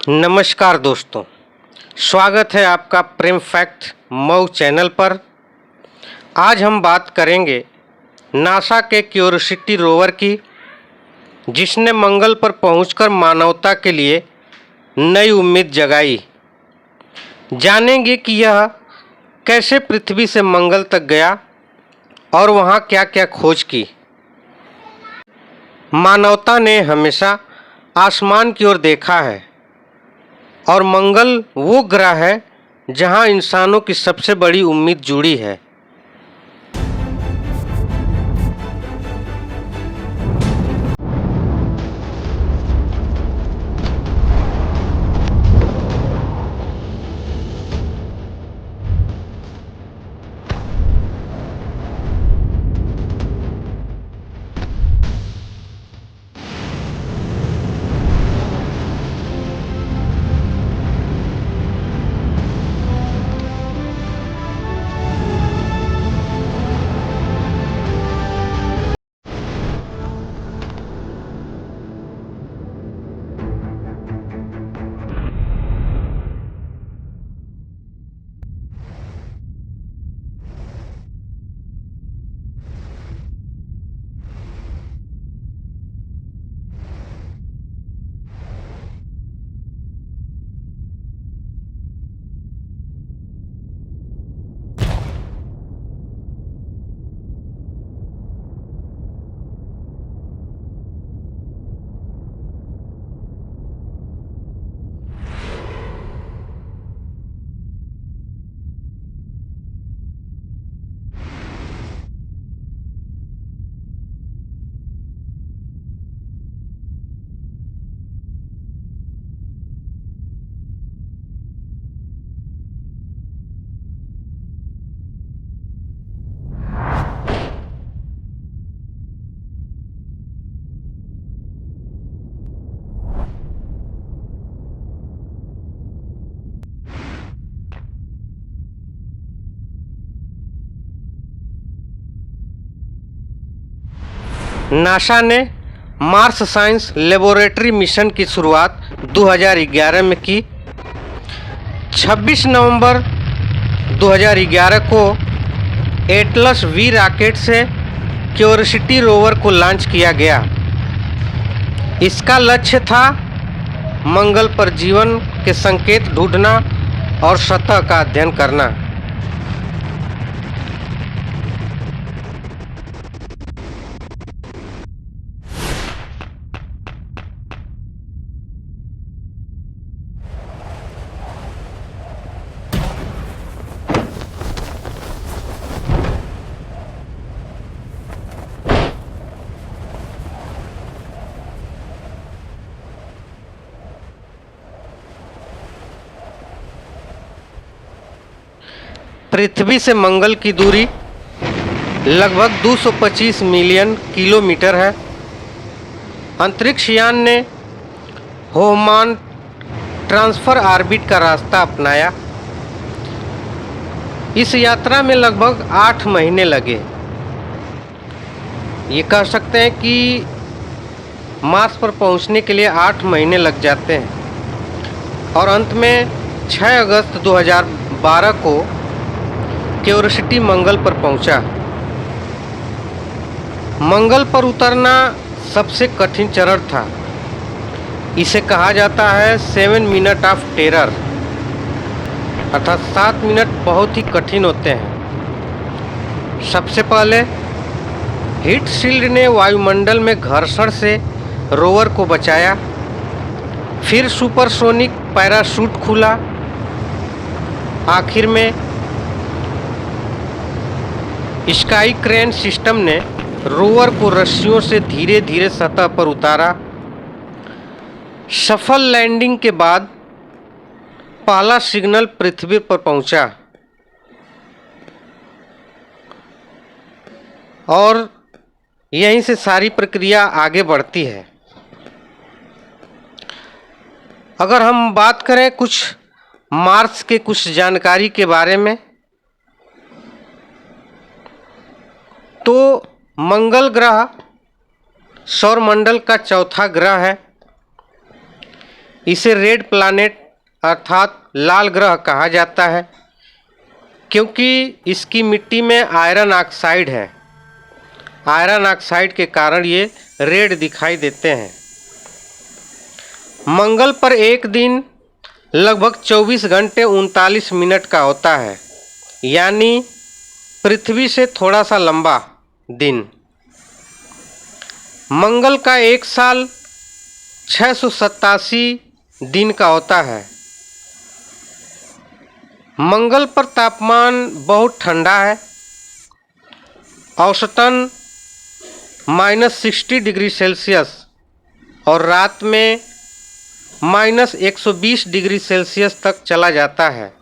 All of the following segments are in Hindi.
नमस्कार दोस्तों, स्वागत है आपका प्रेम फैक्ट मऊ चैनल पर। आज हम बात करेंगे नासा के क्यूरियोसिटी रोवर की, जिसने मंगल पर पहुंचकर मानवता के लिए नई उम्मीद जगाई। जानेंगे कि यह कैसे पृथ्वी से मंगल तक गया और वहां क्या क्या खोज की। मानवता ने हमेशा आसमान की ओर देखा है और मंगल वो ग्रह है जहां इंसानों की सबसे बड़ी उम्मीद जुड़ी है। नासा ने मार्स साइंस लेबोरेटरी मिशन की शुरुआत 2011 में की। 26 नवंबर 2011 को एटलस वी रॉकेट से क्यूरियोसिटी रोवर को लॉन्च किया गया। इसका लक्ष्य था मंगल पर जीवन के संकेत ढूंढना और सतह का अध्ययन करना। पृथ्वी से मंगल की दूरी लगभग 225 मिलियन किलोमीटर है। अंतरिक्ष यान ने होहमान ट्रांसफर ऑर्बिट का रास्ता अपनाया। इस यात्रा में लगभग 8 महीने लगे। ये कह सकते हैं कि मार्स पर पहुंचने के लिए 8 महीने लग जाते हैं और अंत में 6 अगस्त 2012 को क्यूरियोसिटी मंगल पर पहुंचा। मंगल पर उतरना सबसे कठिन चरण था। इसे कहा जाता है 7 मिनट ऑफ टेरर, अर्थात 7 मिनट बहुत ही कठिन होते हैं। सबसे पहले हीट शील्ड ने वायुमंडल में घर्षण से रोवर को बचाया। फिर सुपरसोनिक पैराशूट खुला। आखिर में स्काई क्रेन सिस्टम ने रोवर को रस्सियों से धीरे धीरे सतह पर उतारा। सफल लैंडिंग के बाद पहला सिग्नल पृथ्वी पर पहुंचा और यहीं से सारी प्रक्रिया आगे बढ़ती है। अगर हम बात करें कुछ मार्स के कुछ जानकारी के बारे में, तो मंगल ग्रह सौरमंडल का चौथा ग्रह है। इसे रेड प्लैनेट अर्थात लाल ग्रह कहा जाता है, क्योंकि इसकी मिट्टी में आयरन ऑक्साइड है। आयरन ऑक्साइड के कारण ये रेड दिखाई देते हैं। मंगल पर एक दिन लगभग 24 घंटे 39 मिनट का होता है, यानी पृथ्वी से थोड़ा सा लंबा दिन। मंगल का एक साल 687 दिन का होता है। मंगल पर तापमान बहुत ठंडा है, औसतन -60 डिग्री सेल्सियस, और रात में -120 डिग्री सेल्सियस तक चला जाता है।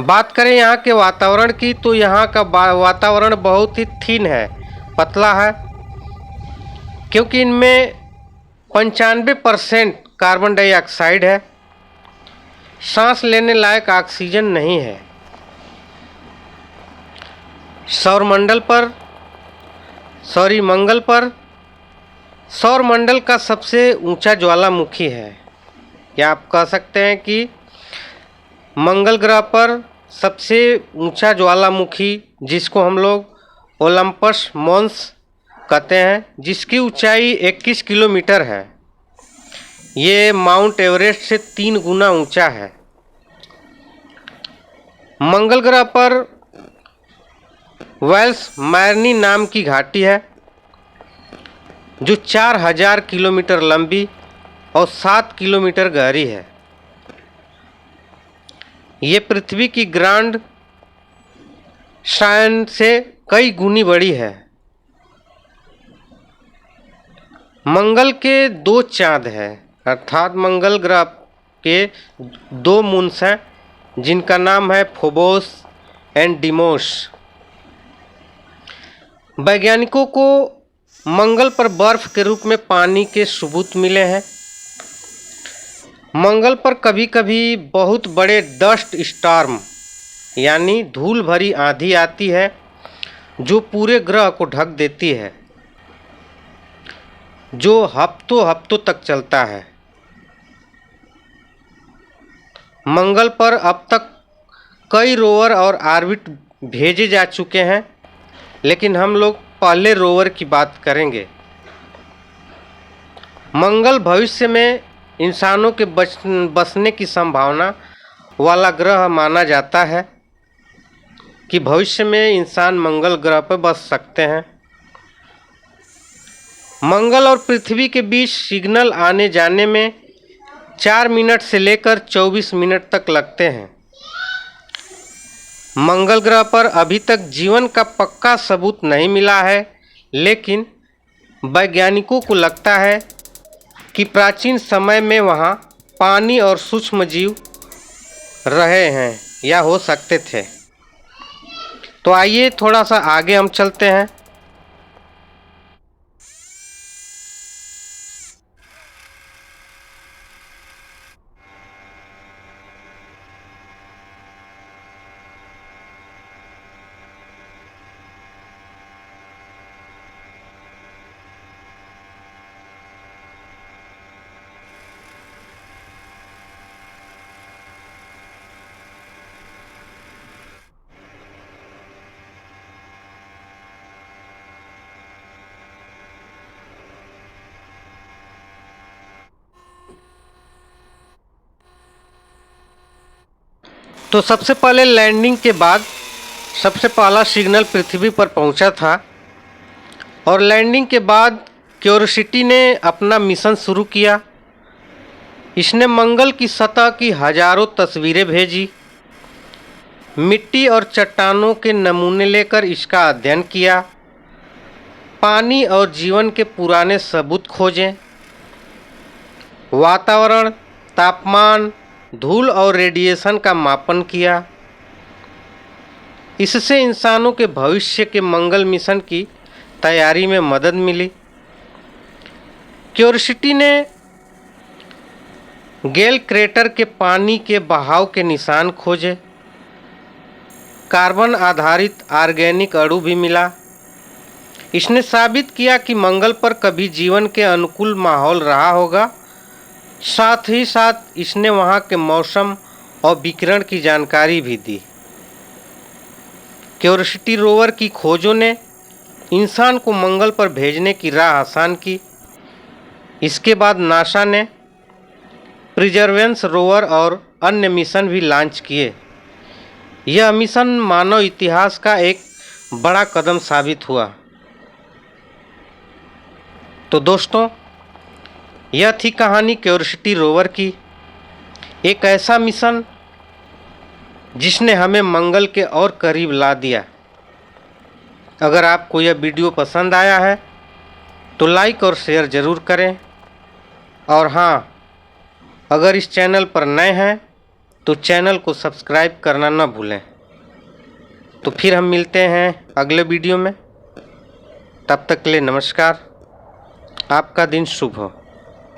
बात करें यहाँ के वातावरण की, तो यहाँ का वातावरण बहुत ही थिन है, पतला है, क्योंकि इनमें 95% कार्बन डाइऑक्साइड है। सांस लेने लायक ऑक्सीजन नहीं है। मंगल पर सौरमंडल का सबसे ऊंचा ज्वालामुखी है, या आप कह सकते हैं कि मंगल ग्रह पर सबसे ऊंचा ज्वालामुखी, जिसको हम लोग ओलंपस मॉन्स कहते हैं, जिसकी ऊंचाई 21 किलोमीटर है। ये माउंट एवरेस्ट से 3 गुना ऊंचा है। मंगल ग्रह पर वेल्स मैरनी नाम की घाटी है, जो 4000 किलोमीटर लंबी और 7 किलोमीटर गहरी है। ये पृथ्वी की ग्रांड साइन से कई गुनी बड़ी है। मंगल के 2 चांद हैं, अर्थात मंगल ग्रह के 2 मून्स हैं, जिनका नाम है फोबोस एंड डिमोस। वैज्ञानिकों को मंगल पर बर्फ के रूप में पानी के सबूत मिले हैं। मंगल पर कभी कभी बहुत बड़े डस्ट स्टॉर्म यानी धूल भरी आंधी आती है, जो पूरे ग्रह को ढक देती है, जो हफ्तों तक चलता है। मंगल पर अब तक कई रोवर और ऑर्बिट भेजे जा चुके हैं, लेकिन हम लोग पहले रोवर की बात करेंगे। मंगल भविष्य में इंसानों के बसने की संभावना वाला ग्रह माना जाता है, कि भविष्य में इंसान मंगल ग्रह पर बस सकते हैं। मंगल और पृथ्वी के बीच सिग्नल आने जाने में 4 मिनट से लेकर 24 मिनट तक लगते हैं। मंगल ग्रह पर अभी तक जीवन का पक्का सबूत नहीं मिला है, लेकिन वैज्ञानिकों को लगता है कि प्राचीन समय में वहाँ पानी और सूक्ष्म जीव रहे हैं या हो सकते थे। तो आइए थोड़ा सा आगे हम चलते हैं। तो सबसे पहले लैंडिंग के बाद सबसे पहला सिग्नल पृथ्वी पर पहुंचा था, और लैंडिंग के बाद क्यूरियोसिटी ने अपना मिशन शुरू किया। इसने मंगल की सतह की हजारों तस्वीरें भेजी, मिट्टी और चट्टानों के नमूने लेकर इसका अध्ययन किया, पानी और जीवन के पुराने सबूत खोजे, वातावरण, तापमान, धूल और रेडिएशन का मापन किया। इससे इंसानों के भविष्य के मंगल मिशन की तैयारी में मदद मिली। क्यूरियोसिटी ने गेल क्रेटर के पानी के बहाव के निशान खोजे, कार्बन आधारित ऑर्गेनिक अणु भी मिला। इसने साबित किया कि मंगल पर कभी जीवन के अनुकूल माहौल रहा होगा। साथ ही साथ इसने वहाँ के मौसम और विकिरण की जानकारी भी दी। क्यूरियोसिटी रोवर की खोजों ने इंसान को मंगल पर भेजने की राह आसान की। इसके बाद नासा ने परसेवरेंस रोवर और अन्य मिशन भी लॉन्च किए। यह मिशन मानव इतिहास का एक बड़ा कदम साबित हुआ। तो दोस्तों, यह थी कहानी क्यूरियोसिटी रोवर की, एक ऐसा मिशन जिसने हमें मंगल के और करीब ला दिया। अगर आपको यह वीडियो पसंद आया है तो लाइक और शेयर ज़रूर करें। और हाँ, अगर इस चैनल पर नए हैं तो चैनल को सब्सक्राइब करना न भूलें। तो फिर हम मिलते हैं अगले वीडियो में। तब तक के लिए नमस्कार। आपका दिन शुभ हो।